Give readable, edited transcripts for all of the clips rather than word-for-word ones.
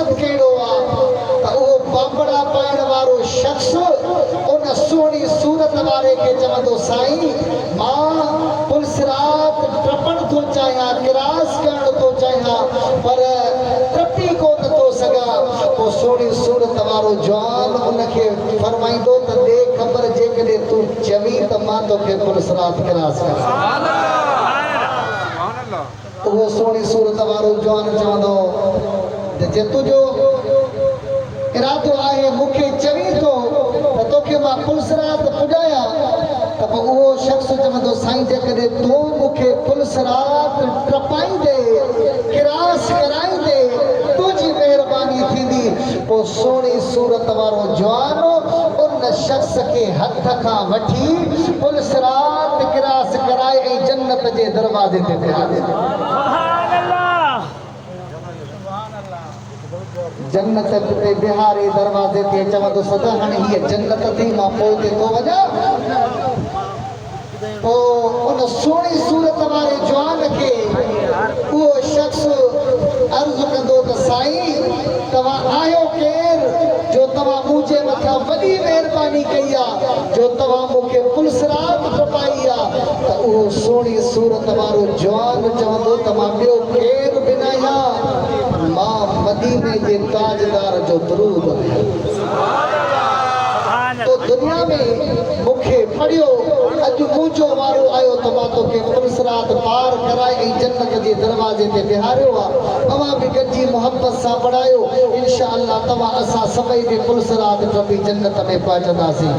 सूरत कहिड़ो आहे त उहो बाबड़ा पाइण वारो शख़्स उन सुहिणी सूरत वारे खे चवंदो साईं मां पुलसिरात टपण थो चाहियां क्रॉस करण थो चाहियां पर टपी कोन थो सघां पोइ सुहिणी सूरत वारो जवान उनखे फरमाईंदो त दे ख़बर जेकॾहिं तूं चवीं त मां तोखे पुलसिरात क्रॉस करां उहो सुहिणी सूरत वारो जवान चवंदो जे तुंहिंजो इरादो आहे मूंखे चवीं थो त तोखे मां पुलसिरात पुॼायां त पोइ उहो शख़्स चवंदो साईं जेकॾहिं तूं मूंखे पुलसिरात टपाईंदे क्रॉस कराईंदे तुंहिंजी महिरबानी थींदी पोइ सुहिणी सूरत वारो जवान उन शख़्स खे हथ खां वठी पुलसिरात क्रॉस कराए ऐं जन्नत जे दरवाज़े ते बीहारे जन्नत ते बिहारे दरवाज़े ते चवंदो सदा हाणे हीअ जन्नत थी मां पोइ ते थो वञां पोइ उन सुहिणी सूरत वारे जवान खे उहो शख़्स अर्ज़ु कंदो त साईं तव्हां आहियो केरु जो तव्हां मुंहिंजे मथां वॾी महिरबानी कई आहे जो तव्हां मूंखे पुलसिरात टपाई आहे त उहो सुहिणी सूरत वारो जवान चवंदो त मां ॿियो केरु बि न आहियां मां मदीने जे ताजदार जो दरूद तो दुनिया में मूंखे पढ़ियो अॼु मुंहिंजो वारो आयो त मां तोखे पुलसिरात पार कराए ऐं जन्नत जे दरवाज़े ते बीहारियो आहे तव्हां बि गॾिजी मुहबत सां पढ़ायो इनशा अल्लाह तव्हां असां सभई खे पुलसिरात टपी जन्नत में पहुचंदासीं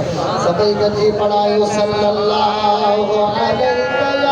सभई गॾिजी पढ़ायो सल्लल्लाहु अलैहि